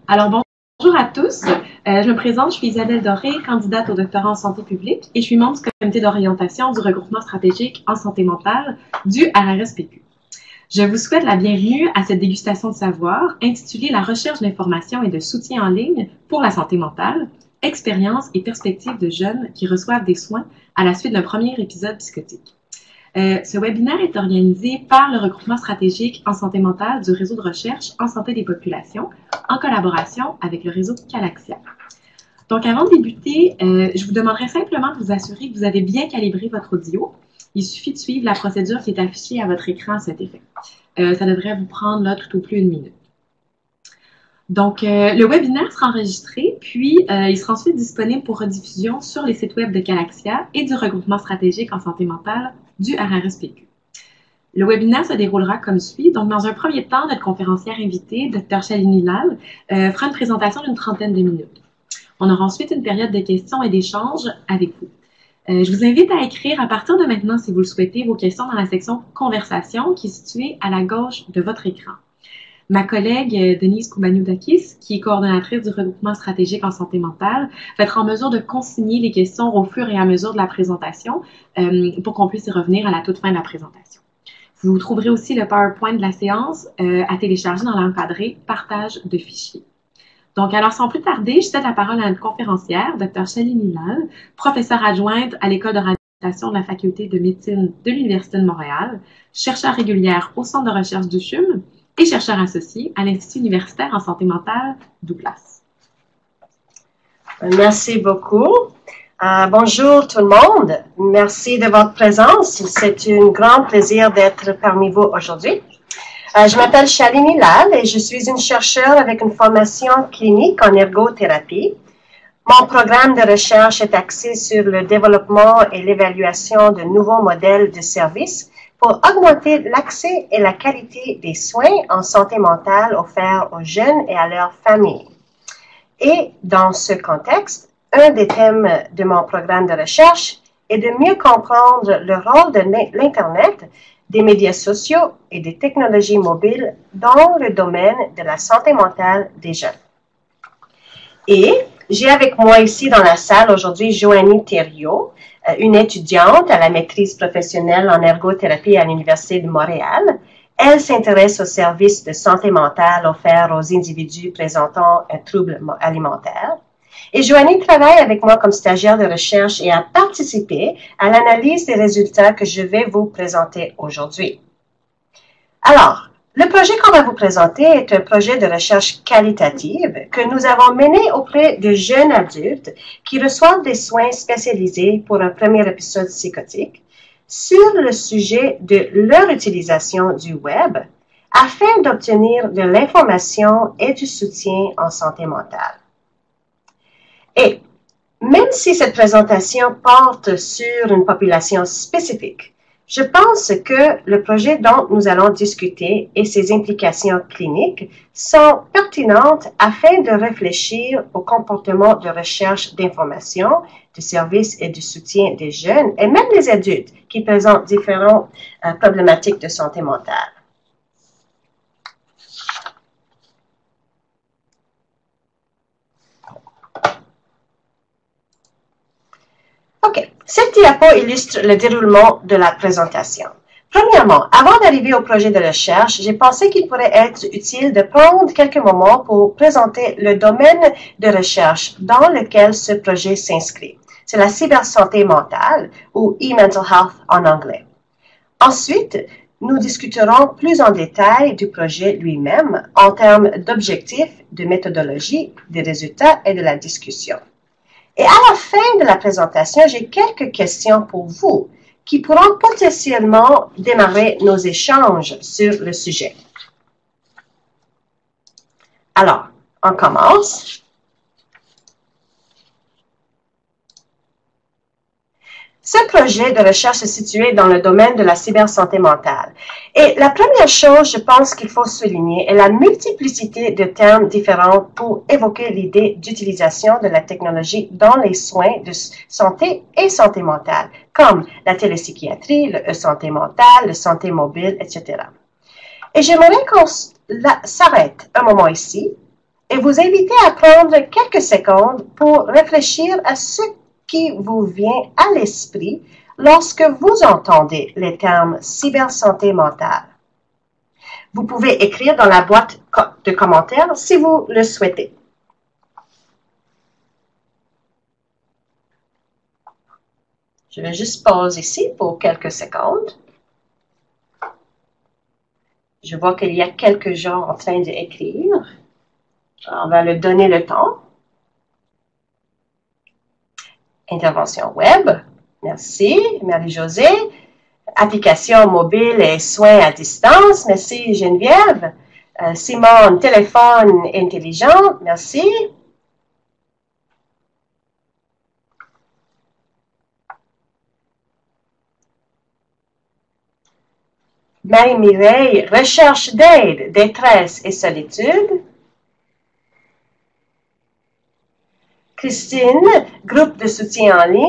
Alors, bonjour à tous. Je me présente, je suis Isabelle Doré, candidate au doctorat en santé publique et je suis membre du comité d'orientation du regroupement stratégique en santé mentale du RRSPQ. Je vous souhaite la bienvenue à cette dégustation de savoir intitulée La recherche d'informations et de soutien en ligne pour la santé mentale, expériences et perspectives de jeunes qui reçoivent des soins à la suite d'un premier épisode psychotique. Ce webinaire est organisé par le regroupement stratégique en santé mentale du réseau de recherche en santé des populations en collaboration avec le réseau Calaxia. Donc, avant de débuter, je vous demanderai simplement de vous assurer que vous avez bien calibré votre audio. Il suffit de suivre la procédure qui est affichée à votre écran à cet effet. Ça devrait vous prendre là tout au plus 1 minute. Donc, le webinaire sera enregistré, puis il sera ensuite disponible pour rediffusion sur les sites web de Calaxia et du regroupement stratégique en santé mentale du RRSPQ. Le webinaire se déroulera comme suit. Donc, dans un premier temps, notre conférencière invitée, Dr. Shalini Lal, fera une présentation d'une 30aine de minutes. On aura ensuite une période de questions et d'échanges avec vous. Je vous invite à écrire à partir de maintenant, si vous le souhaitez, vos questions dans la section « Conversation » qui est située à la gauche de votre écran. Ma collègue Denise Koumaniou-Dakis, qui est coordonnatrice du regroupement stratégique en santé mentale, va être en mesure de consigner les questions au fur et à mesure de la présentation pour qu'on puisse y revenir à la toute fin de la présentation. Vous trouverez aussi le PowerPoint de la séance à télécharger dans l'encadré « Partage de fichiers ». Donc, alors, sans plus tarder, je cède la parole à notre conférencière, Dr. Shalini Lal, professeure adjointe à l'École de réhabilitation de la Faculté de médecine de l'Université de Montréal, chercheure régulière au Centre de recherche du CHUM et chercheur associé à l'Institut universitaire en santé mentale Douglas. Merci beaucoup. Bonjour tout le monde. Merci de votre présence. C'est un grand plaisir d'être parmi vous aujourd'hui. Je m'appelle Shalini Lal et je suis une chercheure avec une formation clinique en ergothérapie. Mon programme de recherche est axé sur le développement et l'évaluation de nouveaux modèles de services pour augmenter l'accès et la qualité des soins en santé mentale offerts aux jeunes et à leurs familles. Et dans ce contexte, un des thèmes de mon programme de recherche est de mieux comprendre le rôle de l'Internet, des médias sociaux et des technologies mobiles dans le domaine de la santé mentale des jeunes. Et j'ai avec moi ici dans la salle aujourd'hui Joanie Thériault, une étudiante à la maîtrise professionnelle en ergothérapie à l'Université de Montréal. Elle s'intéresse aux services de santé mentale offerts aux individus présentant un trouble alimentaire. Et Joanie travaille avec moi comme stagiaire de recherche et a participé à l'analyse des résultats que je vais vous présenter aujourd'hui. Alors, le projet qu'on va vous présenter est un projet de recherche qualitative que nous avons mené auprès de jeunes adultes qui reçoivent des soins spécialisés pour un premier épisode psychotique sur le sujet de leur utilisation du web afin d'obtenir de l'information et du soutien en santé mentale. Et même si cette présentation porte sur une population spécifique, je pense que le projet dont nous allons discuter et ses implications cliniques sont pertinentes afin de réfléchir au comportement de recherche d'informations, de services et de soutien des jeunes et même des adultes qui présentent différentes problématiques de santé mentale. OK. Cette diapo illustre le déroulement de la présentation. Premièrement, avant d'arriver au projet de recherche, j'ai pensé qu'il pourrait être utile de prendre quelques moments pour présenter le domaine de recherche dans lequel ce projet s'inscrit. C'est la cybersanté mentale ou e-mental health en anglais. Ensuite, nous discuterons plus en détail du projet lui-même en termes d'objectifs, de méthodologie, des résultats et de la discussion. Et à la fin de la présentation, j'ai quelques questions pour vous qui pourront potentiellement démarrer nos échanges sur le sujet. Alors, on commence. Ce projet de recherche est situé dans le domaine de la cybersanté mentale. Et la première chose, je pense qu'il faut souligner, est la multiplicité de termes différents pour évoquer l'idée d'utilisation de la technologie dans les soins de santé et santé mentale, comme la télépsychiatrie, le e-santé mentale, le santé mobile, etc. Et j'aimerais s'arrête un moment ici et vous inviter à prendre quelques secondes pour réfléchir à ce qui vous vient à l'esprit lorsque vous entendez les termes cybersanté mentale. Vous pouvez écrire dans la boîte de commentaires si vous le souhaitez. Je vais juste pause ici pour quelques secondes. Je vois qu'il y a quelques gens en train d'écrire. On va leur donner le temps. Intervention web. Merci, Marie-Josée. Application mobile et soins à distance. Merci, Geneviève. Simone, téléphone intelligent. Merci. Marie-Mireille, recherche d'aide, détresse et solitude. Christine, groupe de soutien en ligne.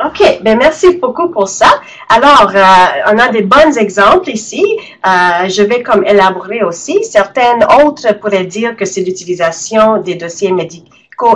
OK, bien merci beaucoup pour ça. Alors, on a des bons exemples ici. Je vais comme élaborer aussi. Certaines autres pourraient dire que c'est l'utilisation des dossiers médicaux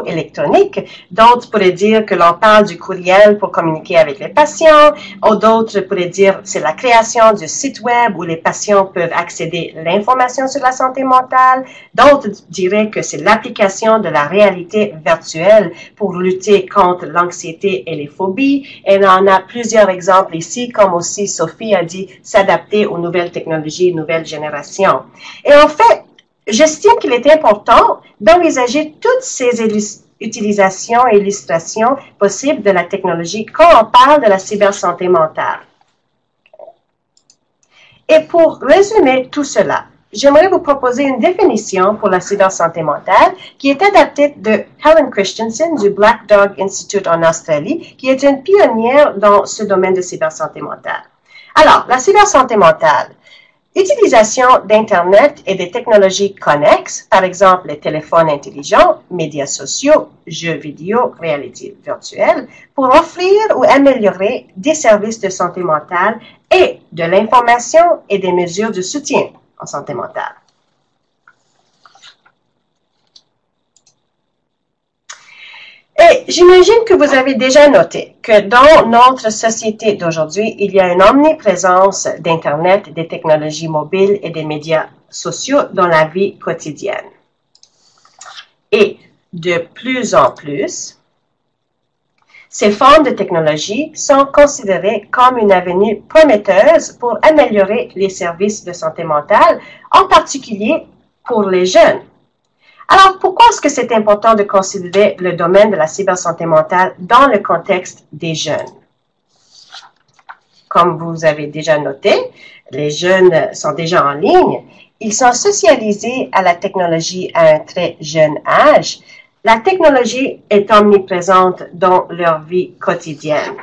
électroniques. D'autres pourraient dire que l'on parle du courriel pour communiquer avec les patients. Ou d'autres pourraient dire que c'est la création du site web où les patients peuvent accéder à l'information sur la santé mentale. D'autres diraient que c'est l'application de la réalité virtuelle pour lutter contre l'anxiété et les phobies. Et on a plusieurs exemples ici, comme aussi Sophie a dit, s'adapter aux nouvelles technologies, nouvelles générations. Et en fait, j'estime qu'il est important d'envisager toutes ces utilisations et illustrations possibles de la technologie quand on parle de la cybersanté mentale. Et pour résumer tout cela, j'aimerais vous proposer une définition pour la cybersanté mentale qui est adaptée de Helen Christensen du Black Dog Institute en Australie, qui est une pionnière dans ce domaine de cybersanté mentale. Alors, la cybersanté mentale. Utilisation d'Internet et des technologies connexes, par exemple les téléphones intelligents, médias sociaux, jeux vidéo, réalité virtuelle, pour offrir ou améliorer des services de santé mentale et de l'information et des mesures de soutien en santé mentale. Et j'imagine que vous avez déjà noté que dans notre société d'aujourd'hui, il y a une omniprésence d'Internet, des technologies mobiles et des médias sociaux dans la vie quotidienne. Et de plus en plus, ces formes de technologie sont considérées comme une avenue prometteuse pour améliorer les services de santé mentale, en particulier pour les jeunes. Alors, pourquoi est-ce que c'est important de considérer le domaine de la cybersanté mentale dans le contexte des jeunes? Comme vous avez déjà noté, les jeunes sont déjà en ligne. Ils sont socialisés à la technologie à un très jeune âge. La technologie est omniprésente dans leur vie quotidienne.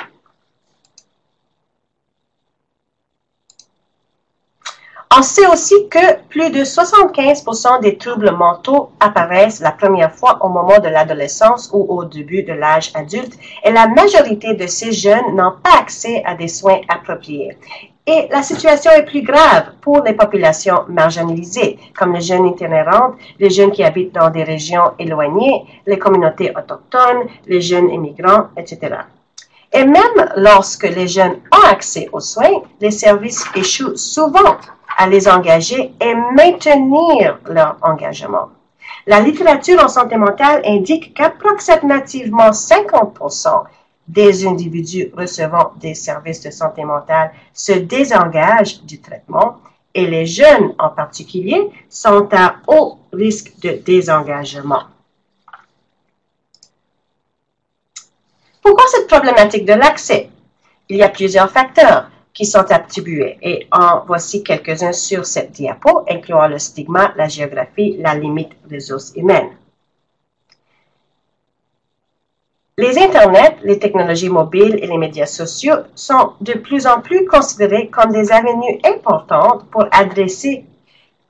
On sait aussi que plus de 75% des troubles mentaux apparaissent la première fois au moment de l'adolescence ou au début de l'âge adulte, et la majorité de ces jeunes n'ont pas accès à des soins appropriés. Et la situation est plus grave pour les populations marginalisées, comme les jeunes itinérantes, les jeunes qui habitent dans des régions éloignées, les communautés autochtones, les jeunes immigrants, etc. Et même lorsque les jeunes ont accès aux soins, les services échouent souvent à les engager et maintenir leur engagement. La littérature en santé mentale indique qu'approximativement 50% des individus recevant des services de santé mentale se désengagent du traitement et les jeunes en particulier sont à haut risque de désengagement. Pourquoi cette problématique de l'accès? Il y a plusieurs facteurs qui sont attribués et en voici quelques-uns sur cette diapo, incluant le stigma, la géographie, la limite des ressources humaines. Les Internets, les technologies mobiles et les médias sociaux sont de plus en plus considérés comme des avenues importantes pour adresser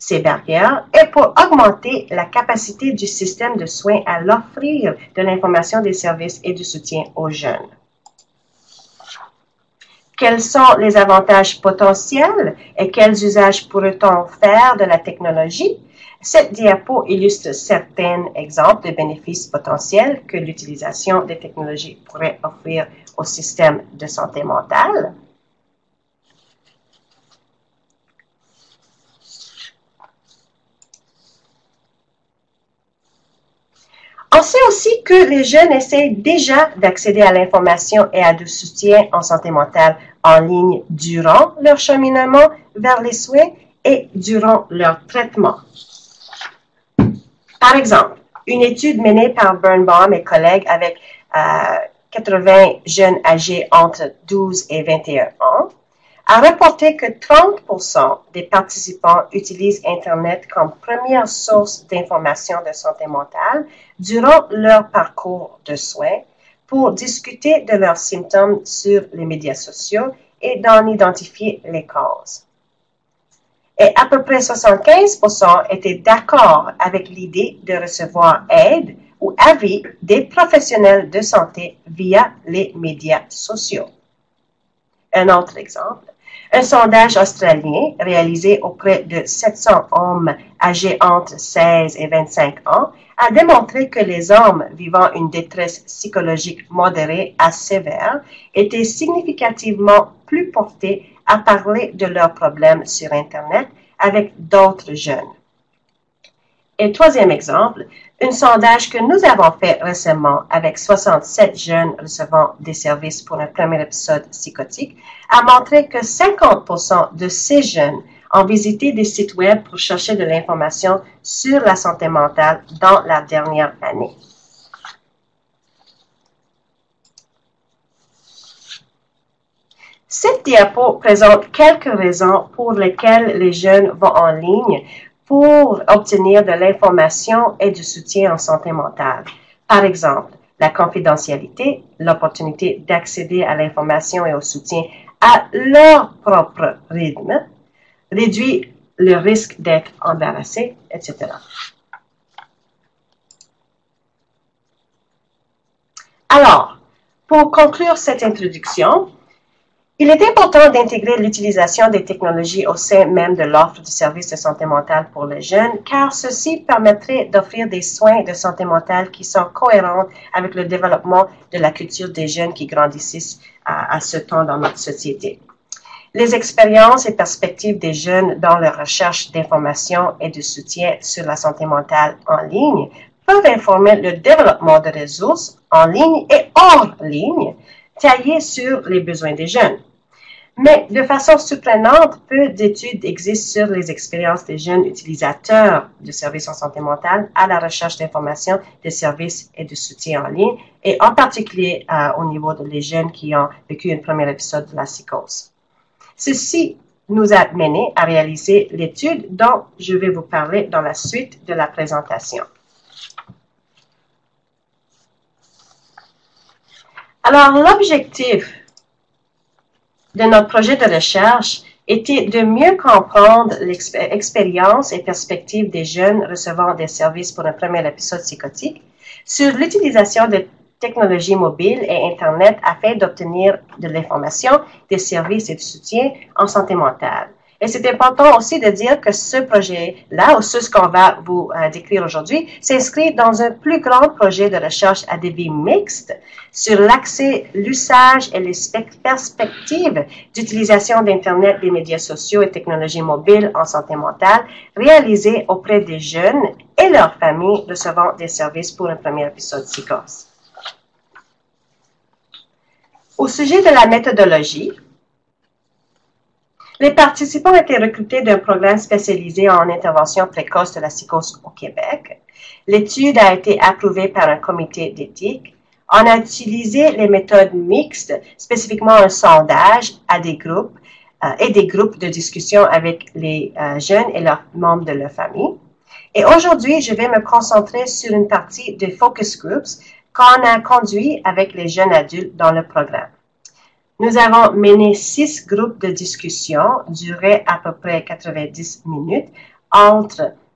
ces barrières et pour augmenter la capacité du système de soins à l'offrir de l'information, des services et du soutien aux jeunes. Quels sont les avantages potentiels et quels usages pourrait-on faire de la technologie? Cette diapo illustre certains exemples de bénéfices potentiels que l'utilisation des technologies pourrait offrir au système de santé mentale. On sait aussi que les jeunes essayent déjà d'accéder à l'information et à du soutien en santé mentale en ligne durant leur cheminement vers les soins et durant leur traitement. Par exemple, une étude menée par Birnbaum et collègues avec 80 jeunes âgés entre 12 et 21 ans a reporté que 30% des participants utilisent Internet comme première source d'information de santé mentale durant leur parcours de soins pour discuter de leurs symptômes sur les médias sociaux et d'en identifier les causes. Et à peu près 75% étaient d'accord avec l'idée de recevoir aide ou avis des professionnels de santé via les médias sociaux. Un autre exemple, un sondage australien réalisé auprès de 700 hommes âgés entre 16 et 25 ans a démontré que les hommes vivant une détresse psychologique modérée à sévère étaient significativement plus portés à parler de leurs problèmes sur Internet avec d'autres jeunes. Et troisième exemple, un sondage que nous avons fait récemment avec 67 jeunes recevant des services pour un premier épisode psychotique a montré que 50% de ces jeunes ont visité des sites web pour chercher de l'information sur la santé mentale dans la dernière année. Cette diapo présente quelques raisons pour lesquelles les jeunes vont en ligne pour obtenir de l'information et du soutien en santé mentale. Par exemple, la confidentialité, l'opportunité d'accéder à l'information et au soutien à leur propre rythme, réduit le risque d'être embarrassé, etc. Alors, pour conclure cette introduction, il est important d'intégrer l'utilisation des technologies au sein même de l'offre du service de santé mentale pour les jeunes, car ceci permettrait d'offrir des soins de santé mentale qui sont cohérents avec le développement de la culture des jeunes qui grandissent à ce temps dans notre société. Les expériences et perspectives des jeunes dans leur recherche d'information et de soutien sur la santé mentale en ligne peuvent informer le développement de ressources en ligne et hors ligne, taillées sur les besoins des jeunes. Mais de façon surprenante, peu d'études existent sur les expériences des jeunes utilisateurs de services en santé mentale à la recherche d'informations, de services et de soutien en ligne, et en particulier au niveau des jeunes qui ont vécu un premier épisode de la psychose. Ceci nous a mené à réaliser l'étude dont je vais vous parler dans la suite de la présentation. Alors, l'objectif de notre projet de recherche était de mieux comprendre l'expérience et perspectives des jeunes recevant des services pour un premier épisode psychotique sur l'utilisation de technologies mobiles et Internet afin d'obtenir de l'information, des services et du soutien en santé mentale. Et c'est important aussi de dire que ce projet-là, ou ce qu'on va vous décrire aujourd'hui, s'inscrit dans un plus grand projet de recherche à débit mixte sur l'accès, l'usage et les perspectives d'utilisation d'Internet, des médias sociaux et technologies mobiles en santé mentale, réalisé auprès des jeunes et leurs familles recevant des services pour un premier épisode psychose. Au sujet de la méthodologie, les participants étaient recrutés d'un programme spécialisé en intervention précoce de la psychose au Québec. L'étude a été approuvée par un comité d'éthique. On a utilisé les méthodes mixtes, spécifiquement un sondage à des groupes et des groupes de discussion avec les jeunes et leurs membres de leur famille. Et aujourd'hui, je vais me concentrer sur une partie des focus groups qu'on a conduit avec les jeunes adultes dans le programme. Nous avons mené 6 groupes de discussion, durés à peu près 90 minutes,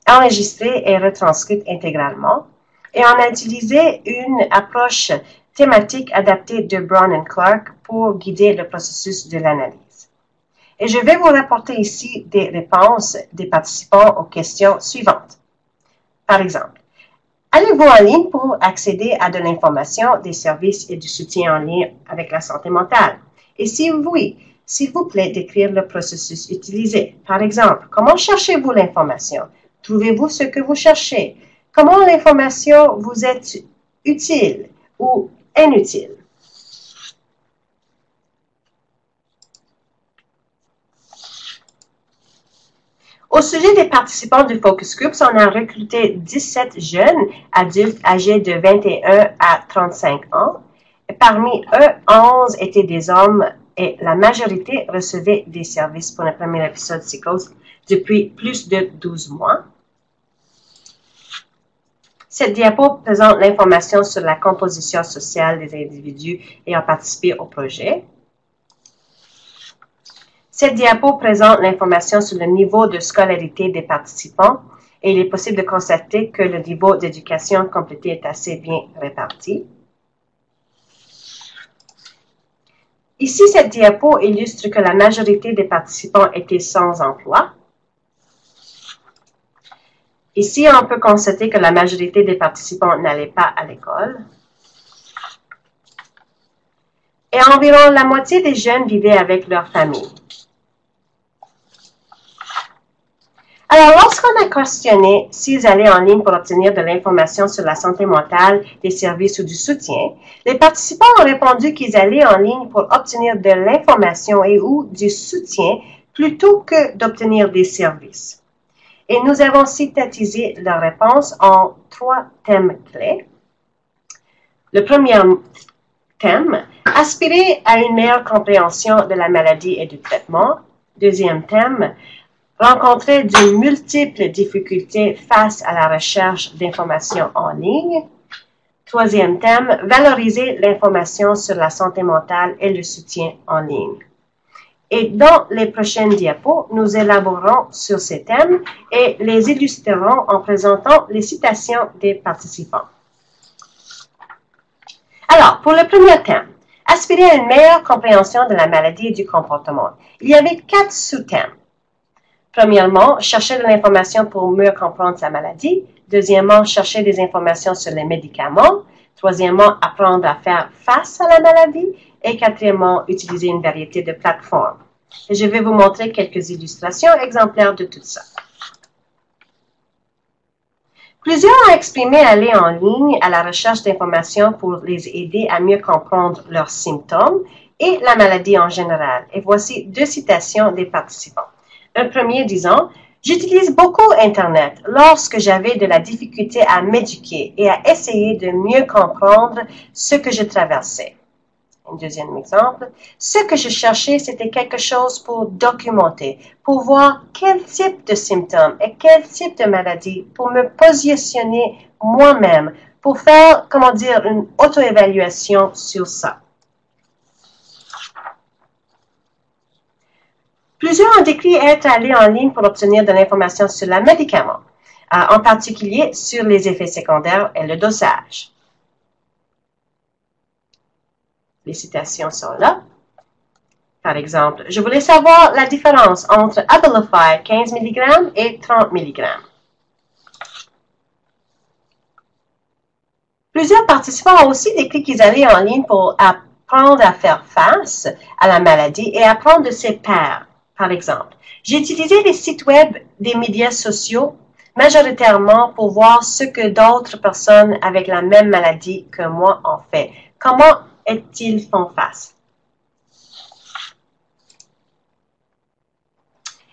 enregistrée et retranscrite intégralement. Et on a utilisé une approche thématique adaptée de Brown et Clark pour guider le processus de l'analyse. Et je vais vous rapporter ici des réponses des participants aux questions suivantes. Par exemple, allez-vous en ligne pour accéder à de l'information, des services et du soutien en lien avec la santé mentale? Et si oui, s'il vous plaît d'écrire le processus utilisé. Par exemple, comment cherchez-vous l'information? Trouvez-vous ce que vous cherchez? Comment l'information vous est utile ou inutile? Au sujet des participants du Focus Groups, on a recruté 17 jeunes adultes âgés de 21 à 35 ans. Parmi eux, 11 étaient des hommes et la majorité recevait des services pour le premier épisode psychose depuis plus de 12 mois. Cette diapo présente l'information sur la composition sociale des individus ayant participé au projet. Cette diapo présente l'information sur le niveau de scolarité des participants et il est possible de constater que le niveau d'éducation complétée est assez bien réparti. Ici, cette diapo illustre que la majorité des participants étaient sans emploi. Ici, on peut constater que la majorité des participants n'allaient pas à l'école. Et environ la moitié des jeunes vivaient avec leur famille. Alors, lorsqu'on a questionné s'ils allaient en ligne pour obtenir de l'information sur la santé mentale, des services ou du soutien, les participants ont répondu qu'ils allaient en ligne pour obtenir de l'information et ou du soutien plutôt que d'obtenir des services. Et nous avons synthétisé leurs réponses en 3 thèmes clés. Le premier thème, aspirer à une meilleure compréhension de la maladie et du traitement. Deuxième thème, rencontrer de multiples difficultés face à la recherche d'informations en ligne. Troisième thème, valoriser l'information sur la santé mentale et le soutien en ligne. Et dans les prochaines diapos, nous élaborerons sur ces thèmes et les illustrerons en présentant les citations des participants. Alors, pour le premier thème, aspirer à une meilleure compréhension de la maladie et du comportement. Il y avait 4 sous-thèmes. Premièrement, chercher de l'information pour mieux comprendre sa maladie. Deuxièmement, chercher des informations sur les médicaments. Troisièmement, apprendre à faire face à la maladie. Et quatrièmement, utiliser une variété de plateformes. Et je vais vous montrer quelques illustrations exemplaires de tout ça. Plusieurs ont exprimé aller en ligne à la recherche d'informations pour les aider à mieux comprendre leurs symptômes et la maladie en général. Et voici 2 citations des participants. Un premier disant, « J'utilise beaucoup Internet lorsque j'avais de la difficulté à m'éduquer et à essayer de mieux comprendre ce que je traversais. » Un deuxième exemple, « Ce que je cherchais, c'était quelque chose pour documenter, pour voir quel type de symptômes et quel type de maladie, pour me positionner moi-même, pour faire, une auto-évaluation sur ça. » Plusieurs ont décrit être allés en ligne pour obtenir de l'information sur le médicament, en particulier sur les effets secondaires et le dosage. Les citations sont là. Par exemple, je voulais savoir la différence entre Abilify 15 mg et 30 mg. Plusieurs participants ont aussi décrit qu'ils allaient en ligne pour apprendre à faire face à la maladie et apprendre de ses pairs. Par exemple, j'ai utilisé les sites web des médias sociaux majoritairement pour voir ce que d'autres personnes avec la même maladie que moi ont fait. Comment est-ils font face?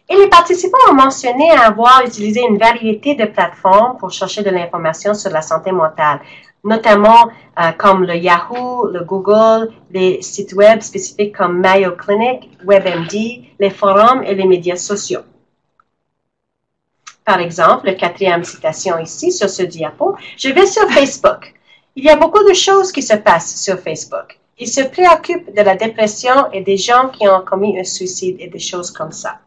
Et les participants ont mentionné avoir utilisé une variété de plateformes pour chercher de l'information sur la santé mentale, notamment comme le Yahoo, le Google, les sites web spécifiques comme Mayo Clinic, WebMD, les forums et les médias sociaux. Par exemple, la 4e citation ici sur ce diapo, je vais sur Facebook. Il y a beaucoup de choses qui se passent sur Facebook. Ils se préoccupent de la dépression et des gens qui ont commis un suicide et des choses comme ça.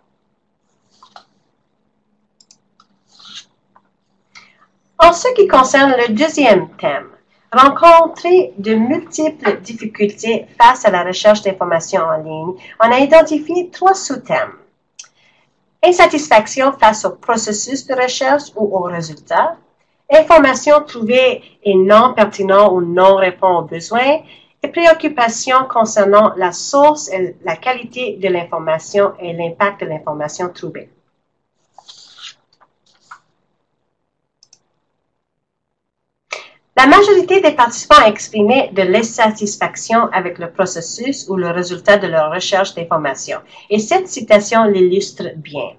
En ce qui concerne le deuxième thème, rencontrer de multiples difficultés face à la recherche d'informations en ligne, on a identifié 3 sous-thèmes. Insatisfaction face au processus de recherche ou aux résultats, information trouvée est non pertinente ou non répond aux besoins, et préoccupation concernant la source, et la qualité de l'information et l'impact de l'information trouvée. La majorité des participants a exprimé de l'insatisfaction avec le processus ou le résultat de leur recherche d'information. Et cette citation l'illustre bien.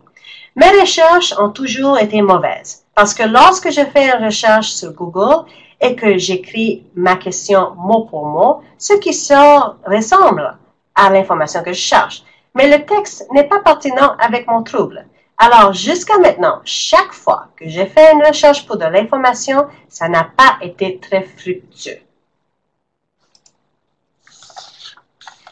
Mes recherches ont toujours été mauvaises parce que lorsque je fais une recherche sur Google et que j'écris ma question mot pour mot, ce qui sort ressemble à l'information que je cherche. Mais le texte n'est pas pertinent avec mon trouble. Alors, jusqu'à maintenant, chaque fois que j'ai fait une recherche pour de l'information, ça n'a pas été très fructueux.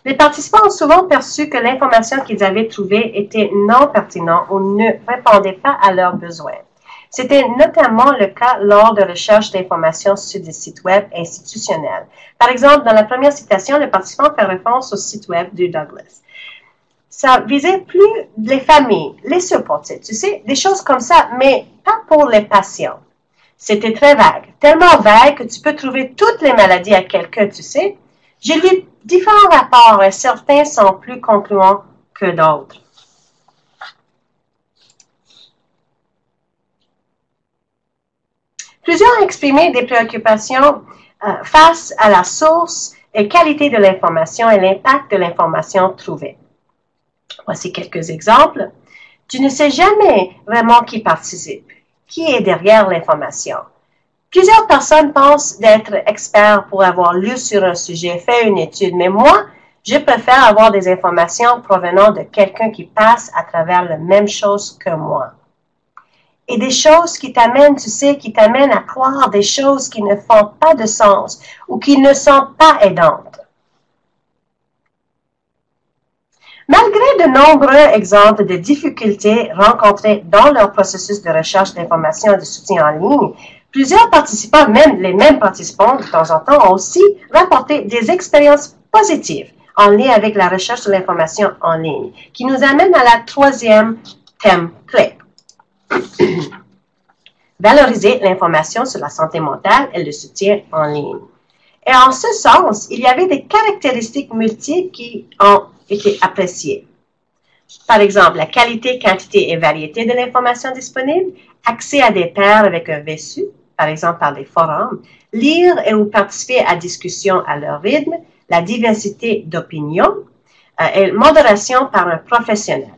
Les participants ont souvent perçu que l'information qu'ils avaient trouvée était non pertinente ou ne répondait pas à leurs besoins. C'était notamment le cas lors de recherches d'informations sur des sites web institutionnels. Par exemple, dans la première citation, le participant fait référence au site web de Douglas. Ça visait plus les familles, les supportés, tu sais, des choses comme ça, mais pas pour les patients. C'était très vague, tellement vague que tu peux trouver toutes les maladies à quelqu'un, tu sais. J'ai lu différents rapports et certains sont plus concluants que d'autres. Plusieurs ont exprimé des préoccupations face à la source et qualité de l'information et l'impact de l'information trouvée. Voici quelques exemples. Tu ne sais jamais vraiment qui participe, qui est derrière l'information. Plusieurs personnes pensent d'être experts pour avoir lu sur un sujet, fait une étude, mais moi, je préfère avoir des informations provenant de quelqu'un qui passe à travers la même chose que moi. Et des choses qui t'amènent, tu sais, qui t'amènent à croire des choses qui ne font pas de sens ou qui ne sont pas aidantes. Malgré de nombreux exemples de difficultés rencontrées dans leur processus de recherche d'informations et de soutien en ligne, plusieurs participants, même les mêmes participants de temps en temps, ont aussi rapporté des expériences positives en lien avec la recherche de l'information en ligne, qui nous amène à la troisième thème clé. Valoriser l'information sur la santé mentale et le soutien en ligne. Et en ce sens, il y avait des caractéristiques multiples qui ont été appréciées. Par exemple, la qualité, quantité et variété de l'information disponible, accès à des pairs avec un VSU, par exemple par des forums, lire et ou participer à discussions à leur rythme, la diversité d'opinions et modération par un professionnel.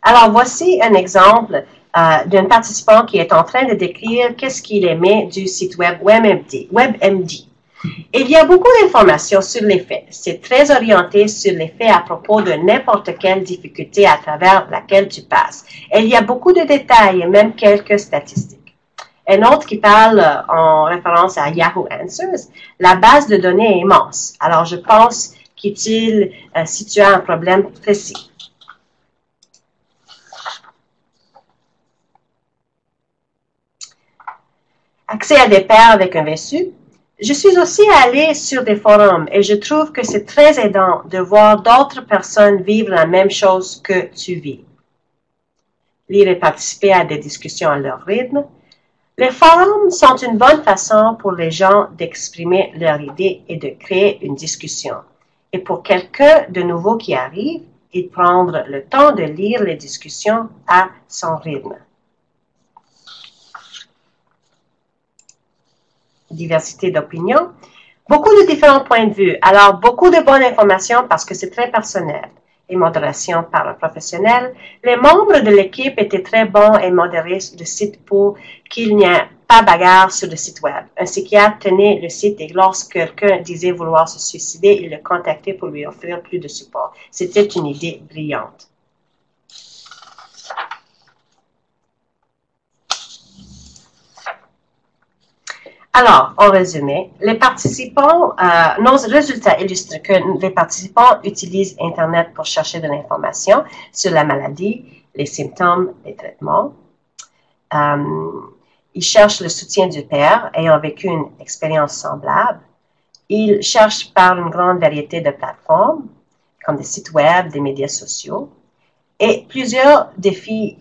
Alors, voici un exemple d'un participant qui est en train de décrire qu'est-ce qu'il aimait du site web WebMD. Il y a beaucoup d'informations sur les faits. C'est très orienté sur les faits à propos de n'importe quelle difficulté à travers laquelle tu passes. Et il y a beaucoup de détails et même quelques statistiques. Un autre qui parle en référence à Yahoo Answers, la base de données est immense. Alors, je pense qu'utile si tu as un problème précis. Accès à des pairs avec un VSU. Je suis aussi allée sur des forums et je trouve que c'est très aidant de voir d'autres personnes vivre la même chose que tu vis. Lire et participer à des discussions à leur rythme. Les forums sont une bonne façon pour les gens d'exprimer leurs idées et de créer une discussion. Et pour quelqu'un de nouveau qui arrive, il prendre le temps de lire les discussions à son rythme. Diversité d'opinions, beaucoup de différents points de vue, alors beaucoup de bonnes informations parce que c'est très personnel et modération par un professionnel. Les membres de l'équipe étaient très bons et modérés sur le site pour qu'il n'y ait pas bagarre sur le site web. Un psychiatre tenait le site et lorsque quelqu'un disait vouloir se suicider, il le contactait pour lui offrir plus de support. C'était une idée brillante. Alors, en résumé, les participants, nos résultats illustrent que les participants utilisent Internet pour chercher de l'information sur la maladie les symptômes, les traitements. Ils cherchent le soutien du père ayant vécu une expérience semblable. Ils cherchent par une grande variété de plateformes, comme des sites web, des médias sociaux. Et plusieurs défis,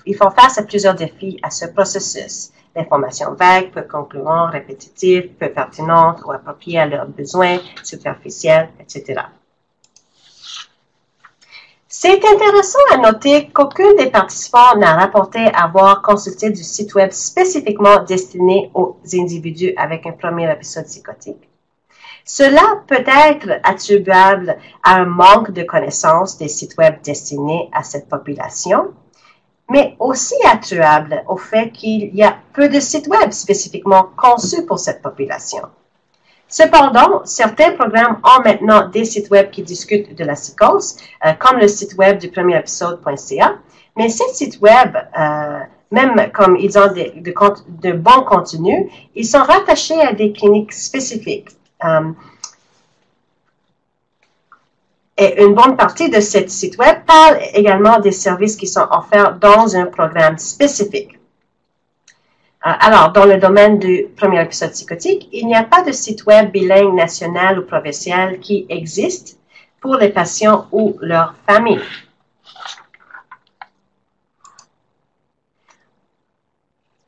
ils font face à plusieurs défis à ce processus. L'information vague, peu concluante, répétitive, peu pertinente ou appropriée à leurs besoins, superficielle, etc. C'est intéressant à noter qu'aucun des participants n'a rapporté avoir consulté du site web spécifiquement destiné aux individus avec un premier épisode psychotique. Cela peut être attribuable à un manque de connaissance des sites web destinés à cette population, mais aussi attribuable au fait qu'il y a peu de sites web spécifiquement conçus pour cette population. Cependant, certains programmes ont maintenant des sites web qui discutent de la psychose, comme le site web du premier épisode.ca, mais ces sites web, même comme ils ont de bons contenus, ils sont rattachés à des cliniques spécifiques. Et une bonne partie de ces sites web parle également des services qui sont offerts dans un programme spécifique. Alors, dans le domaine du premier épisode psychotique, il n'y a pas de site web bilingue national ou provincial qui existe pour les patients ou leurs familles.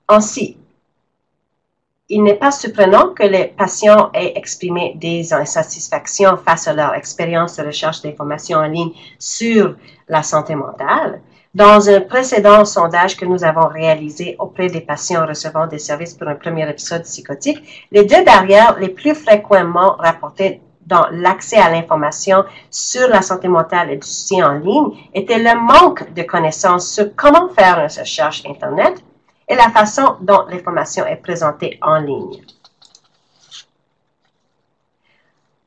Ainsi, il n'est pas surprenant que les patients aient exprimé des insatisfactions face à leur expérience de recherche d'informations en ligne sur la santé mentale. Dans un précédent sondage que nous avons réalisé auprès des patients recevant des services pour un premier épisode psychotique, les deux barrières les plus fréquemment rapportées dans l'accès à l'information sur la santé mentale et du soutien en ligne étaient le manque de connaissances sur comment faire une recherche Internet et la façon dont l'information est présentée en ligne.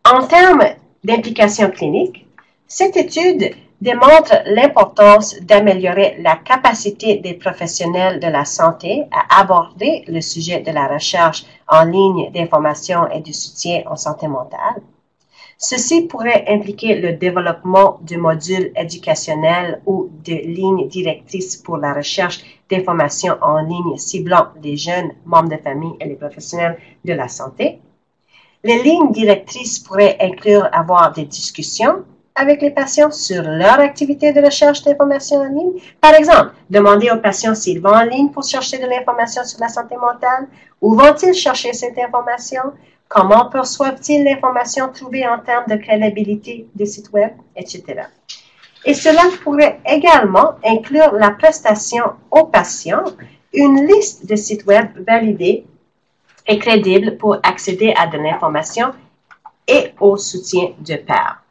En termes d'implication clinique, cette étude démontre l'importance d'améliorer la capacité des professionnels de la santé à aborder le sujet de la recherche en ligne d'information et du soutien en santé mentale. Ceci pourrait impliquer le développement de modules éducationnels ou de lignes directrices pour la recherche d'informations en ligne ciblant les jeunes, membres de famille et les professionnels de la santé. Les lignes directrices pourraient inclure avoir des discussions avec les patients sur leur activité de recherche d'informations en ligne. Par exemple, demander aux patients s'ils vont en ligne pour chercher de l'information sur la santé mentale, où vont-ils chercher cette information, comment perçoivent-ils l'information trouvée en termes de crédibilité des sites web, etc. Et cela pourrait également inclure la prestation aux patients une liste de sites web validés et crédibles pour accéder à de l'information et au soutien de pairs.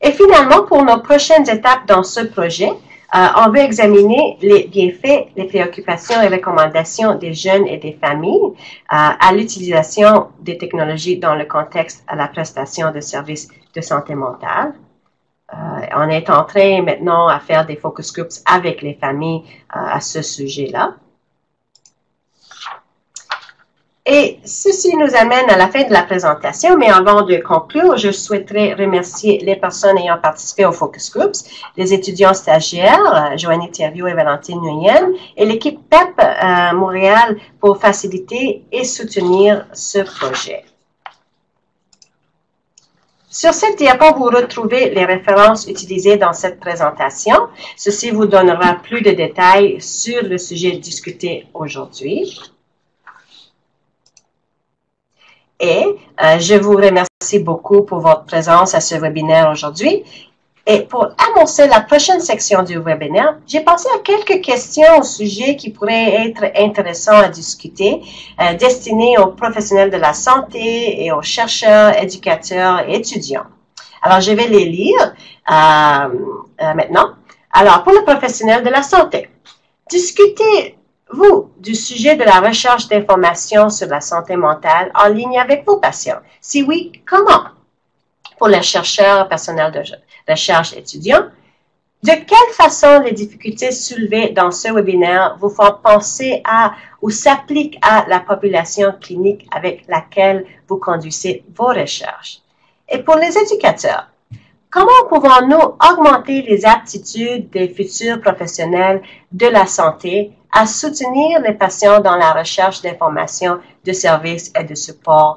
Et finalement, pour nos prochaines étapes dans ce projet, on veut examiner les bienfaits, les préoccupations et recommandations des jeunes et des familles à l'utilisation des technologies dans le contexte à la prestation de services de santé mentale. On est en train maintenant à faire des focus groups avec les familles à ce sujet-là. Et ceci nous amène à la fin de la présentation, mais avant de conclure, je souhaiterais remercier les personnes ayant participé aux focus groups, les étudiants stagiaires, Joanie Thériault et Valentine Nguyen, et l'équipe PEP Montréal pour faciliter et soutenir ce projet. Sur cette diapo, vous retrouvez les références utilisées dans cette présentation. Ceci vous donnera plus de détails sur le sujet discuté aujourd'hui. Et je vous remercie beaucoup pour votre présence à ce webinaire aujourd'hui. Et pour annoncer la prochaine section du webinaire, j'ai pensé à quelques questions au sujet qui pourraient être intéressants à discuter, destinées aux professionnels de la santé et aux chercheurs, éducateurs et étudiants. Alors, je vais les lire maintenant. Alors, pour le professionnel de la santé, discutez-vous du sujet de la recherche d'informations sur la santé mentale en ligne avec vos patients? Si oui, comment? Pour les chercheurs, personnel de recherche étudiants, de quelle façon les difficultés soulevées dans ce webinaire vous font penser à ou s'appliquent à la population clinique avec laquelle vous conduisez vos recherches? Et pour les éducateurs, comment pouvons-nous augmenter les aptitudes des futurs professionnels de la santé à soutenir les patients dans la recherche d'informations, de services et de support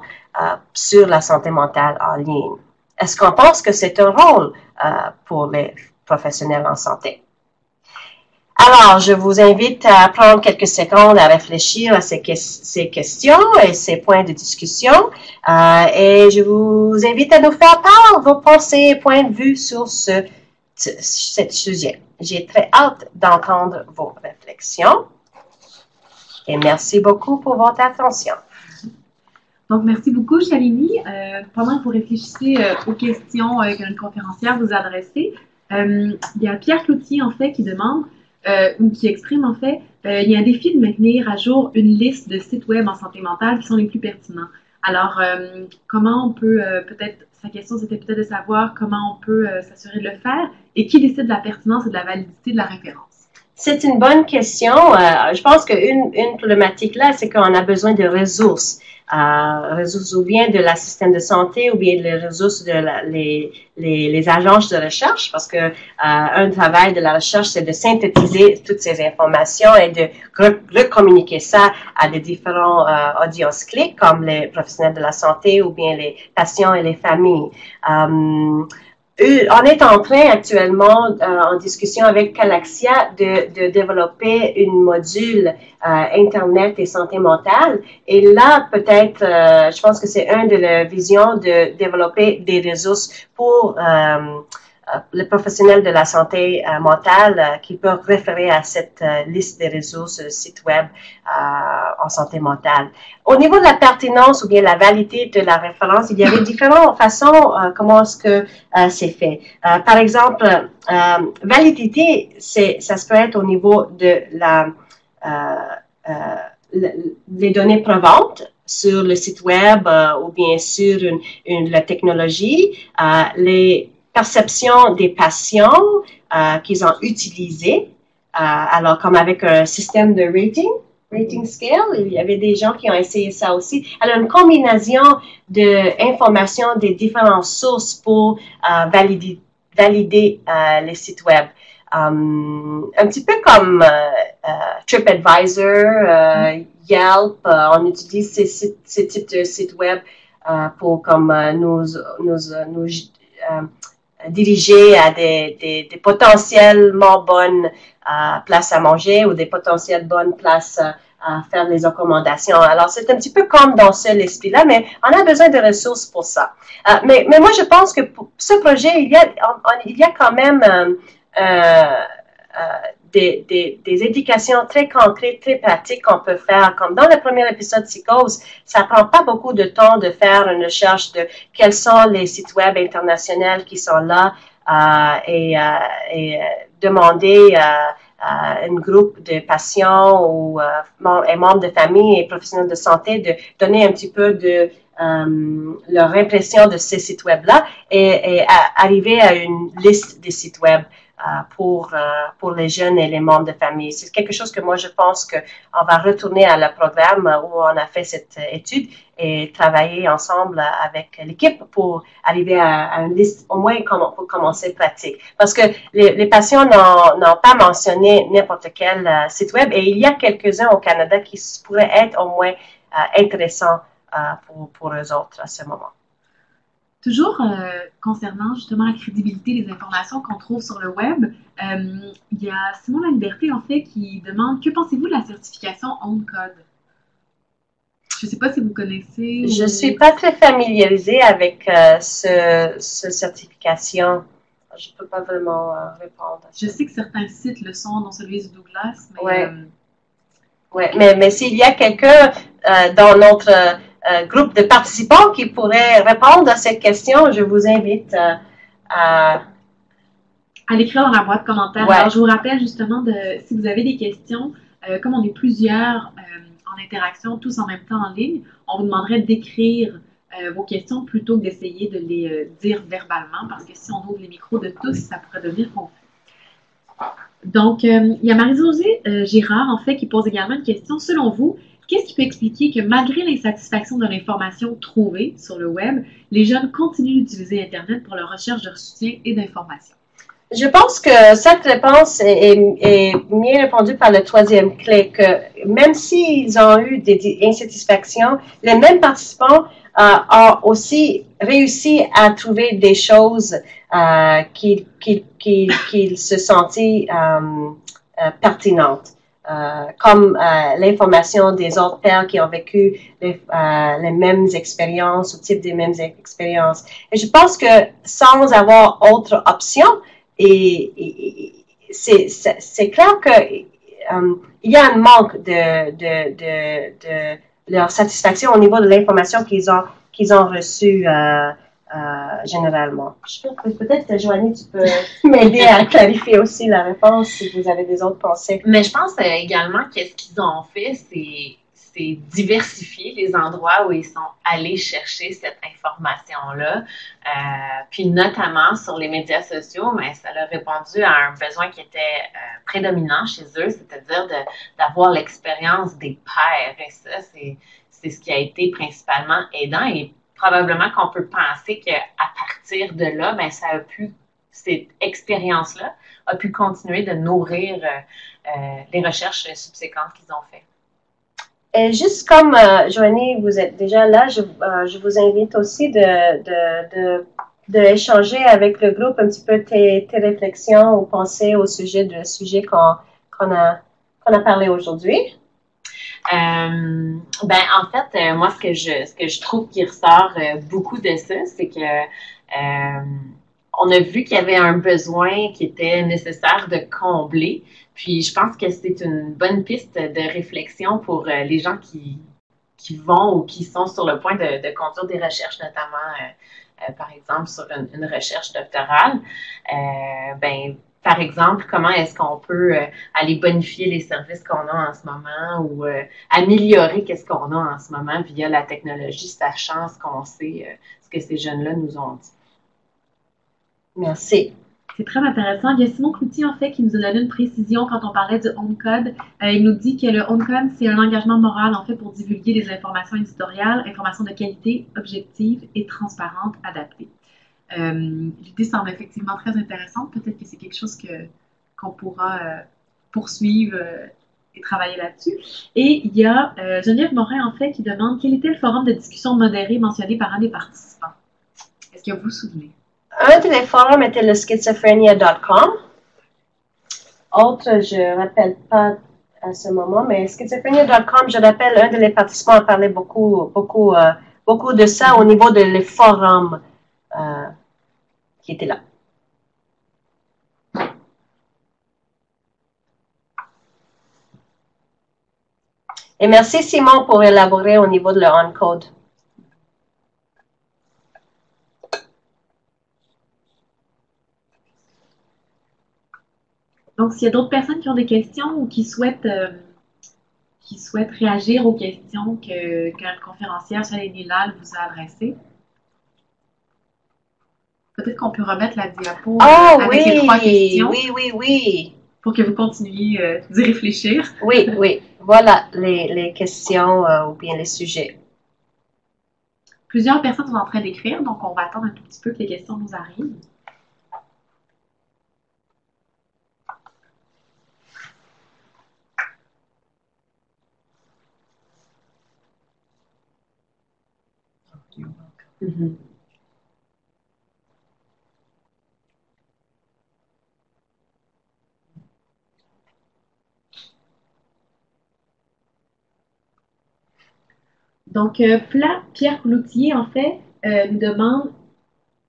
sur la santé mentale en ligne? Est-ce qu'on pense que c'est un rôle pour les professionnels en santé? Alors, je vous invite à prendre quelques secondes à réfléchir à ces questions et ces points de discussion. Et je vous invite à nous faire part vos pensées et points de vue sur ce sujet. J'ai très hâte d'entendre vos réflexions. Et merci beaucoup pour votre attention. Donc, merci beaucoup, Shalini. Pendant que vous réfléchissez aux questions que notre conférencière vous a adressées, il y a Pierre Cloutier, en fait, qui demande ou qui exprime, en fait, il y a un défi de maintenir à jour une liste de sites web en santé mentale qui sont les plus pertinents. Alors, comment on peut, peut-être, sa question, c'était peut-être de savoir comment on peut s'assurer de le faire et qui décide de la pertinence et de la validité de la référence? C'est une bonne question. Je pense qu'une problématique là, c'est qu'on a besoin de ressources. Ressources ou bien de la système de santé ou bien les ressources de les agences de recherche, parce que un travail de la recherche, c'est de synthétiser toutes ces informations et de recommuniquer ça à des différents audiences clés, comme les professionnels de la santé ou bien les patients et les familles. On est en train actuellement, en discussion avec Calaxia, de développer une module Internet et santé mentale. Et là, peut-être, je pense que c'est une de leurs visions de développer des ressources pour les professionnels de la santé mentale qui peuvent référer à cette liste de ressources site web en santé mentale. Au niveau de la pertinence ou bien la validité de la référence, il y avait différentes façons comment est-ce que c'est fait. Par exemple, validité, ça se peut être au niveau de les données probantes sur le site web ou bien sur la technologie, les perception des patients qu'ils ont utilisé, alors comme avec un système de rating scale, il y avait des gens qui ont essayé ça aussi. Alors une combinaison d'informations des différentes sources pour valider les sites web. Un petit peu comme TripAdvisor, Yelp, on utilise ces types de sites web pour comme nous diriger à des potentiellement bonnes places à manger ou des potentielles bonnes places à faire des recommandations. Alors, c'est un petit peu comme dans cet esprit-là, mais on a besoin de ressources pour ça. Mais moi, je pense que pour ce projet, il y a quand même des indications très concrètes, très pratiques qu'on peut faire. Comme dans le premier épisode Psychose, ça prend pas beaucoup de temps de faire une recherche de quels sont les sites web internationaux qui sont là et demander à un groupe de patients ou membres de famille et professionnels de santé de donner un petit peu de leur impression de ces sites web-là et arriver à une liste des sites web pour les jeunes et les membres de famille. C'est quelque chose que moi, je pense qu'on va retourner à le programme où on a fait cette étude et travailler ensemble avec l'équipe pour arriver à une liste, au moins pour commencer pratique. Parce que les patients n'ont pas mentionné n'importe quel site web et il y a quelques-uns au Canada qui pourraient être au moins intéressants pour eux autres à ce moment. Toujours concernant justement la crédibilité des informations qu'on trouve sur le web, il y a Simon Laliberté, en fait, qui demande « Que pensez-vous de la certification OwnCode » ? Je ne sais pas si vous connaissez. Je ne suis pas très familiarisée avec cette certification. Je ne peux pas vraiment répondre à ça. Je sais que certains sites le sont, dont celui de Douglas. Mais, mais s'il y a quelqu'un dans notre groupe de participants qui pourrait répondre à cette question, je vous invite à l'écrire dans la boîte de commentaires. Ouais. Alors, je vous rappelle justement, si vous avez des questions, comme on est plusieurs en interaction, tous en même temps en ligne, on vous demanderait d'écrire vos questions plutôt que d'essayer de les dire verbalement, parce que si on ouvre les micros de tous, ça pourrait devenir confus. Donc, il y a Marie-Josée Girard, en fait, qui pose également une question. Selon vous, qu'est-ce qui peut expliquer que malgré l'insatisfaction de l'information trouvée sur le web, les jeunes continuent d'utiliser Internet pour leur recherche de soutien et d'information? Je pense que cette réponse est mieux répondue par le troisième clé, que même s'ils ont eu des insatisfactions, les mêmes participants ont aussi réussi à trouver des choses qu'ils se sentaient pertinentes. Comme l'information des autres pères qui ont vécu les mêmes expériences, ou type des mêmes expériences. Et je pense que sans avoir autre option, c'est clair que il y a un manque de leur satisfaction au niveau de l'information qu'ils ont reçue généralement. Je pense que peut-être, Joanie, tu peux m'aider à clarifier aussi la réponse si vous avez des autres pensées. Mais je pense également que ce qu'ils ont fait, c'est diversifier les endroits où ils sont allés chercher cette information-là. Puis notamment sur les médias sociaux, mais ça a répondu à un besoin qui était prédominant chez eux, c'est-à-dire d'avoir l'expérience des pairs. Et ça, c'est ce qui a été principalement aidant. Et probablement qu'on peut penser qu'à partir de là, ben, ça a pu, cette expérience-là a pu continuer de nourrir les recherches subséquentes qu'ils ont faites. Et juste comme, Joanie, vous êtes déjà là, je vous invite aussi d'échanger avec le groupe un petit peu tes réflexions ou pensées au sujet qu'on a parlé aujourd'hui. Ben, en fait, moi, ce que je trouve qui ressort beaucoup de ça, c'est que on a vu qu'il y avait un besoin qui était nécessaire de combler. Puis, je pense que c'est une bonne piste de réflexion pour les gens qui vont ou qui sont sur le point de conduire des recherches, notamment, par exemple, sur une recherche doctorale. Ben, par exemple, comment est-ce qu'on peut aller bonifier les services qu'on a en ce moment ou améliorer qu'est-ce qu'on a en ce moment via la technologie, sachant ce qu'on sait, ce que ces jeunes-là nous ont dit. Merci. C'est très intéressant. Il y a Simon Cloutier, en fait, qui nous a donné une précision quand on parlait du OwnCode. Il nous dit que le OwnCode, c'est un engagement moral, en fait, pour divulguer des informations éditoriales, informations de qualité, objectives et transparentes, adaptées. L'idée semble effectivement très intéressante. Peut-être que c'est quelque chose qu'on pourra poursuivre et travailler là-dessus. Et il y a Geneviève Morin, en fait, qui demande quel était le forum de discussion modéré mentionné par un des participants. Est-ce que vous vous souvenez? Un des forums était le schizophrenia.com. Autre, je ne rappelle pas à ce moment, mais schizophrenia.com, je rappelle, un des participants a parlé beaucoup de ça au niveau de les forums qui étaient là. Et merci Simon pour élaborer au niveau de le OwnCode. Donc, s'il y a d'autres personnes qui ont des questions ou qui souhaitent réagir aux questions que notre conférencière Shailini Lal vous a adressées, peut-être qu'on peut remettre la diapo avec les 3 questions. Oui. Pour que vous continuiez d'y réfléchir. Oui. Voilà les questions ou bien les sujets. Plusieurs personnes sont en train d'écrire, donc on va attendre un tout petit peu que les questions nous arrivent. Mm-hmm. Donc, Pierre Cloutier, en fait, nous demande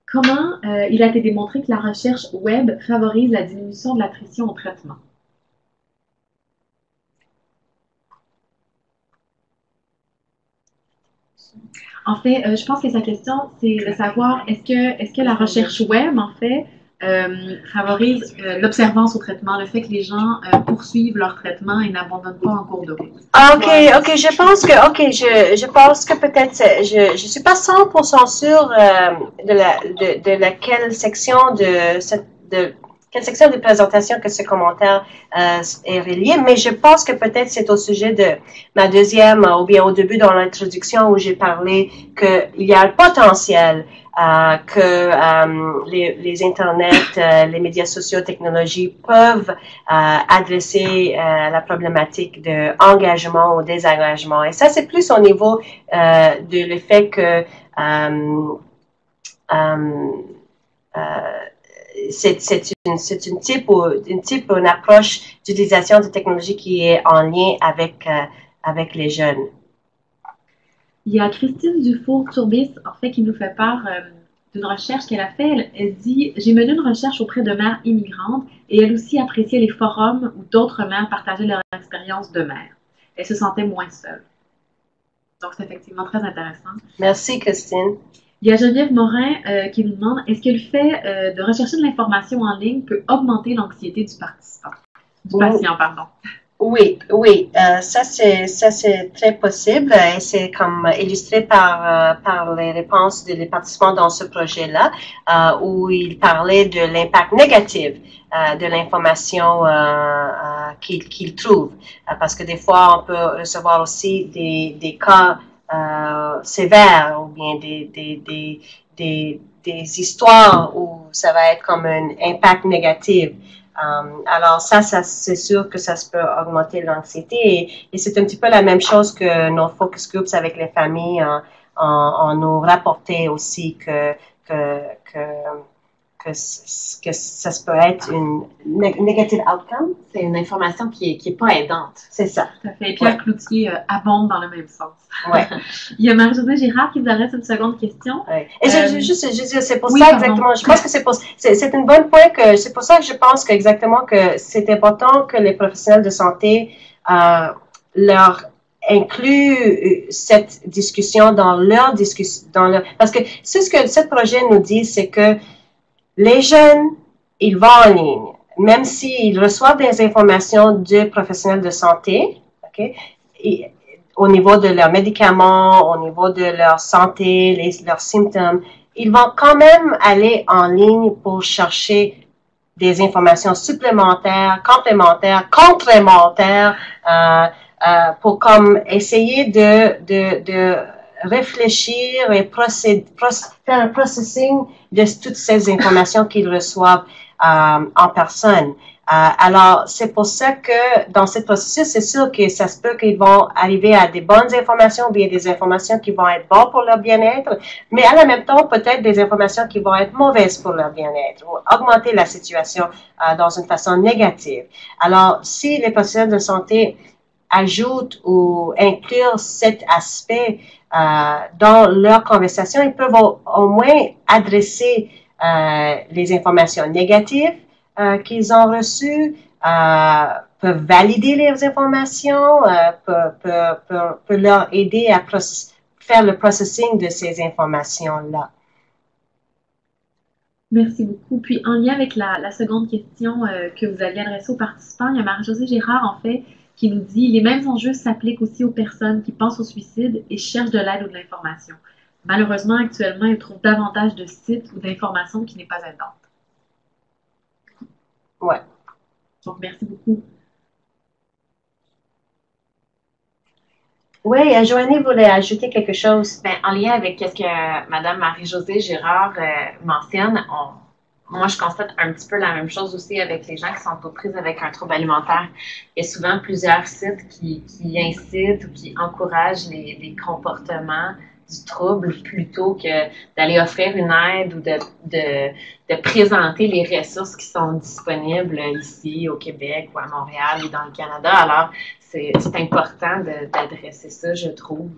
comment il a été démontré que la recherche web favorise la diminution de la pression au traitement. En fait, je pense que sa question, c'est de savoir est-ce que la recherche web, en fait, favorise l'observance au traitement, le fait que les gens poursuivent leur traitement et n'abandonnent pas en cours de route. Ok, je pense que peut-être, je suis pas 100% sûre de laquelle section de quelle section de présentation que ce commentaire est relié, mais je pense que peut-être c'est au sujet de ma deuxième, ou bien au début dans l'introduction où j'ai parlé qu'il y a un potentiel que les internets, les médias sociaux, technologies peuvent adresser la problématique de engagement ou désengagement. Et ça, c'est plus au niveau de le fait que c'est une approche d'utilisation de technologie qui est en lien avec les jeunes. Il y a Christine Dufour-Turbis, en fait, qui nous fait part d'une recherche qu'elle a faite. Elle dit « J'ai mené une recherche auprès de mères immigrantes et elle aussi appréciait les forums où d'autres mères partageaient leur expérience de mère. Elle se sentait moins seule. » Donc, c'est effectivement très intéressant. Merci, Christine. Il y a Geneviève Morin qui nous demande « Est-ce que le fait de rechercher de l'information en ligne peut augmenter l'anxiété du participant? » Du patient, pardon. Oui, ça c'est très possible et c'est comme illustré par les réponses des participants dans ce projet-là où ils parlaient de l'impact négatif de l'information qu'ils trouvent parce que des fois on peut recevoir aussi des cas sévères ou bien des histoires où ça va être comme un impact négatif. Alors ça c'est sûr que ça se peut augmenter l'anxiété et c'est un petit peu la même chose que nos focus groups avec les familles on nous rapportait aussi que ça se peut être une negative outcome. C'est une information qui est pas aidante. C'est ça. Tout à fait. Pierre Cloutier abonde dans le même sens. Ouais. Il y a Marie-Josée Girard qui vous adresse une seconde question. Ouais. Et c'est pour ça exactement. Je pense que c'est une bonne point que c'est pour ça que je pense que exactement que c'est important que les professionnels de santé leur incluent cette discussion dans leur discussion, parce que c'est ce que ce projet nous dit, c'est que les jeunes, ils vont en ligne, même s'ils reçoivent des informations de professionnels de santé, ok, et, au niveau de leurs médicaments, au niveau de leur santé, leurs symptômes, ils vont quand même aller en ligne pour chercher des informations supplémentaires, complémentaires, complémentaires, pour comme essayer de réfléchir et faire un processing de toutes ces informations qu'ils reçoivent en personne. Alors, c'est pour ça que dans ce processus, c'est sûr que ça se peut qu'ils vont arriver à des bonnes informations ou bien des informations qui vont être bonnes pour leur bien-être, mais à la même temps, peut-être des informations qui vont être mauvaises pour leur bien-être ou augmenter la situation dans une façon négative. Alors, si les professionnels de santé ajoutent ou incluent cet aspect dans leur conversation, ils peuvent au moins adresser les informations négatives qu'ils ont reçues, peuvent valider les informations, peuvent leur aider à faire le processing de ces informations-là. Merci beaucoup. Puis, en lien avec la seconde question que vous aviez adressée aux participants, il y a Marie-Josée Girard, en fait, qui nous dit « Les mêmes enjeux s'appliquent aussi aux personnes qui pensent au suicide et cherchent de l'aide ou de l'information. Malheureusement, actuellement, ils trouvent davantage de sites ou d'informations qui n'est pas aidante. » Ouais. Donc, merci beaucoup. Oui, Joanie voulait ajouter quelque chose. Ben, en lien avec ce que Mme Marie-Josée Girard mentionne, moi, je constate un petit peu la même chose aussi avec les gens qui sont aux prises avec un trouble alimentaire. Il y a souvent plusieurs sites qui incitent ou qui encouragent les comportements du trouble plutôt que d'aller offrir une aide ou de présenter les ressources qui sont disponibles ici au Québec ou à Montréal et dans le Canada. Alors, c'est important d'adresser ça, je trouve.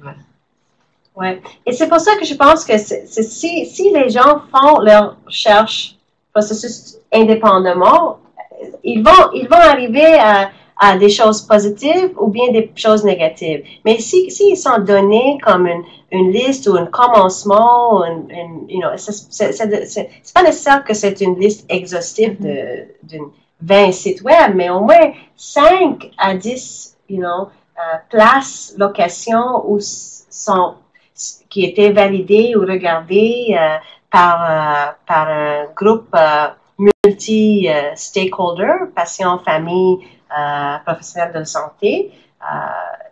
Ouais. Et c'est pour ça que je pense que si les gens font leur recherche processus indépendamment, ils vont arriver à des choses positives ou bien des choses négatives. Mais s'ils sont donnés comme une liste ou un commencement, c'est pas nécessaire que c'est une liste exhaustive d'une 20 sites web, mais au moins 5 à 10, places, locations qui étaient validées ou regardées par un groupe multi-stakeholders, patients, familles, professionnels de santé.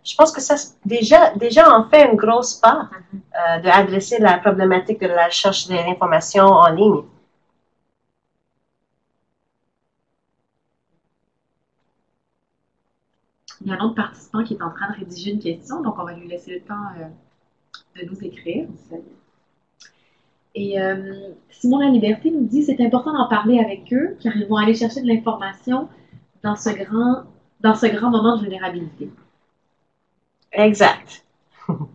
Je pense que ça, déjà en fait une grosse part d'adresser la problématique de la recherche de l'information en ligne. Il y a un autre participant qui est en train de rédiger une question, donc on va lui laisser le temps de nous écrire. Et Simon La Liberté nous dit c'est important d'en parler avec eux car ils vont aller chercher de l'information dans ce grand moment de vulnérabilité. Exact. Tout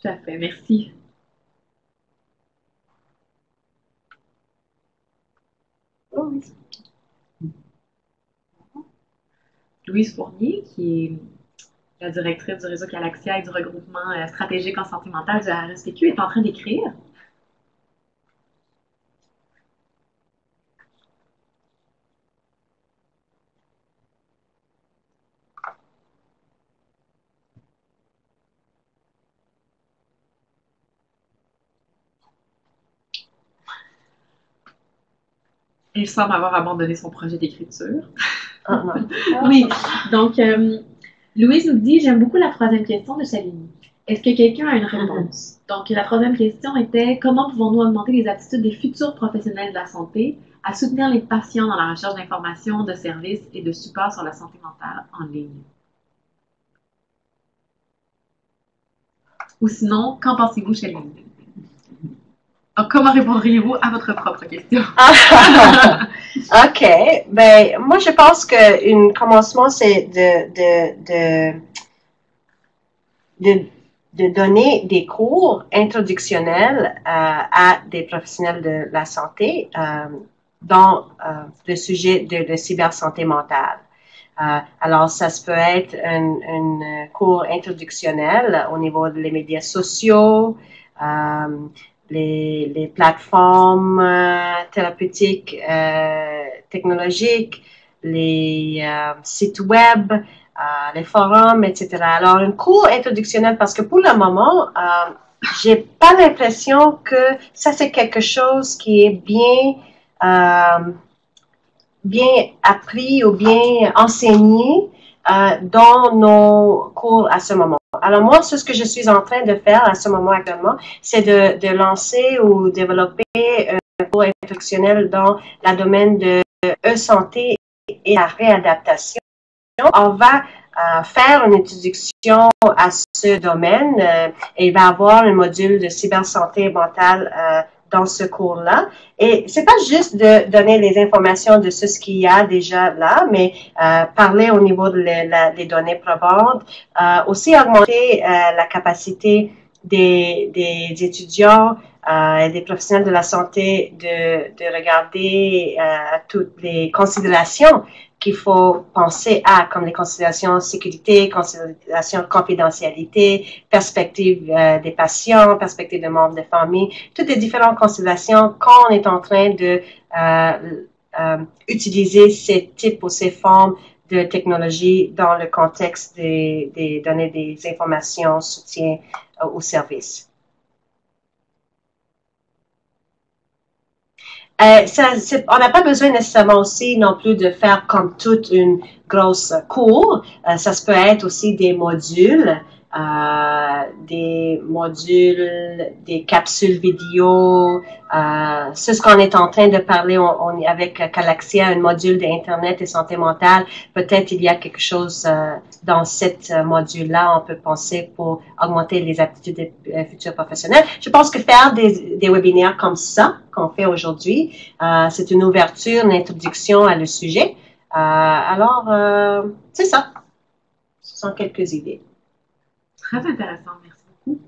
à fait, merci. Louise Fournier, qui est la directrice du réseau Galaxia et du regroupement stratégique en santé mentale du RSPQ, est en train d'écrire. Il semble avoir abandonné son projet d'écriture. Ah, non. Oui, donc Louise nous dit « J'aime beaucoup la troisième question de Shalini. Est-ce que quelqu'un a une réponse? » Donc la troisième question était « Comment pouvons-nous augmenter les aptitudes des futurs professionnels de la santé à soutenir les patients dans la recherche d'informations, de services et de support sur la santé mentale en ligne? » Ou sinon, qu'en pensez-vous, Shalini? Donc, comment répondriez-vous à votre propre question? OK. Ben, moi, je pense qu'un commencement, c'est de donner des cours introductionnels à des professionnels de la santé dans le sujet de la cybersanté mentale. Alors, ça se peut être un cours introductionnel au niveau des médias sociaux, les plateformes thérapeutiques, technologiques, les sites web, les forums, etc. Alors, un cours introductionnel, parce que pour le moment, j'ai pas l'impression que ça, c'est quelque chose qui est bien appris ou bien enseigné dans nos cours à ce moment. Alors moi, ce que je suis en train de faire à ce moment actuellement, c'est de lancer ou développer un cours instructionnel dans le domaine de e-santé et la réadaptation. On va faire une introduction à ce domaine et il va y avoir un module de cybersanté mentale dans ce cours-là. Et c'est pas juste de donner les informations de ce qu'il y a déjà là, mais parler au niveau des données probantes, aussi augmenter la capacité des étudiants et des professionnels de la santé de regarder toutes les considérations qu'il faut penser à, comme les considérations sécurité, considérations confidentialité, perspective des patients, perspective des membres de famille, toutes les différentes considérations quand on est en train de utiliser ces types ou ces formes de technologie dans le contexte des données, des informations, soutien aux services. On n'a pas besoin nécessairement aussi non plus de faire comme toute une grosse cours. Ça se peut être aussi des modules, des capsules vidéo. C'est ce qu'on est en train de parler avec Galaxia, un module d'Internet et santé mentale. Peut-être il y a quelque chose dans cette module-là, on peut penser pour augmenter les aptitudes des futurs professionnels. Je pense que faire des webinaires comme ça, qu'on fait aujourd'hui, c'est une ouverture, une introduction à le sujet. Alors, c'est ça. Ce sont quelques idées. Très intéressant, merci beaucoup.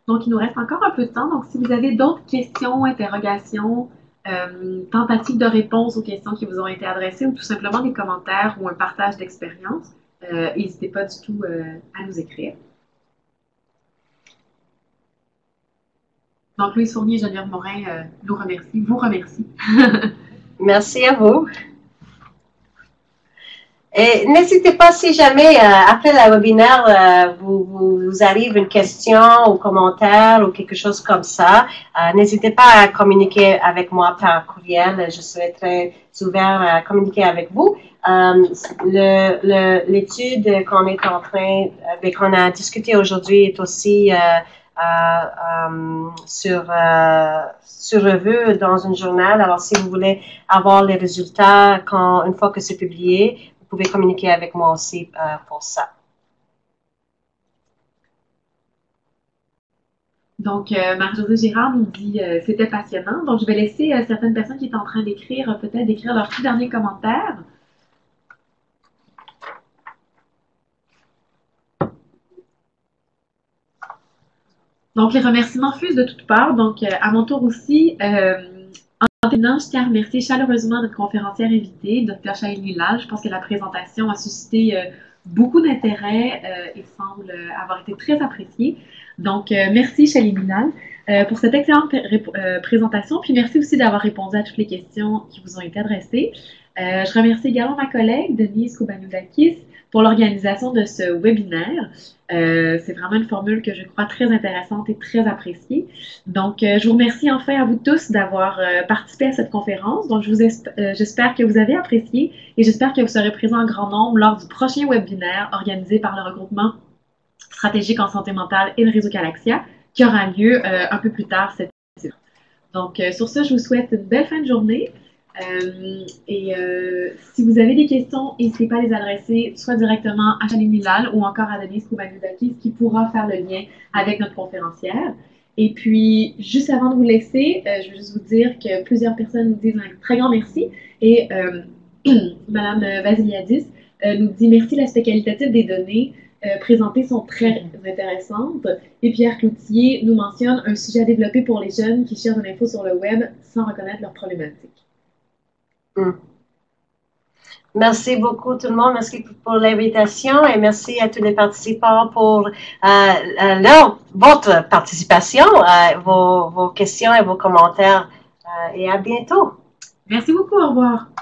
Donc, il nous reste encore un peu de temps. Donc, si vous avez d'autres questions, interrogations, tentatives de réponse aux questions qui vous ont été adressées ou tout simplement des commentaires ou un partage d'expérience, n'hésitez pas du tout à nous écrire. Donc, Louise Fournier et Geneviève Morin vous remercient. Merci à vous. Et n'hésitez pas, si jamais, après le webinaire, vous arrive une question ou commentaire ou quelque chose comme ça, n'hésitez pas à communiquer avec moi par courriel. Je serai très ouvert à communiquer avec vous. L'étude qu'on est en train, qu'on a discuté aujourd'hui est aussi sur revue dans un journal. Alors, si vous voulez avoir les résultats une fois que c'est publié, vous pouvez communiquer avec moi aussi pour ça. Donc, Marie-Josée Girard nous dit c'était passionnant. Donc, je vais laisser certaines personnes qui sont en train d'écrire, peut-être d'écrire leur tout dernier commentaire. Donc, les remerciements fusent de toutes parts. Donc, à mon tour aussi, en terminant, je tiens à remercier chaleureusement notre conférencière invitée, Dr. Shailini Lal. Je pense que la présentation a suscité beaucoup d'intérêt et semble avoir été très appréciée. Donc, merci Shailini Lal pour cette excellente présentation. Puis, merci aussi d'avoir répondu à toutes les questions qui vous ont été adressées. Je remercie également ma collègue, Denise Koubanoudakis, pour l'organisation de ce webinaire. C'est vraiment une formule que je crois très intéressante et très appréciée. Donc, je vous remercie enfin à vous tous d'avoir participé à cette conférence. Donc, j'espère que vous avez apprécié et j'espère que vous serez présents en grand nombre lors du prochain webinaire organisé par le regroupement stratégique en santé mentale et le réseau Galaxia, qui aura lieu un peu plus tard cette année. Donc, sur ce, je vous souhaite une belle fin de journée. Si vous avez des questions, n'hésitez pas à les adresser soit directement à Shailini Lal ou encore à Denise Koubanoudakis qui pourra faire le lien avec notre conférencière. Et puis, juste avant de vous laisser, je veux juste vous dire que plusieurs personnes nous disent un très grand merci. Et Madame Vasiliadis nous dit merci, l'aspect qualitatif des données présentées sont très intéressantes. Et Pierre Cloutier nous mentionne un sujet à développer pour les jeunes qui cherchent de l'info sur le web sans reconnaître leurs problématiques. Merci beaucoup tout le monde, merci pour l'invitation et merci à tous les participants pour votre participation, vos questions et vos commentaires et à bientôt. Merci beaucoup, au revoir.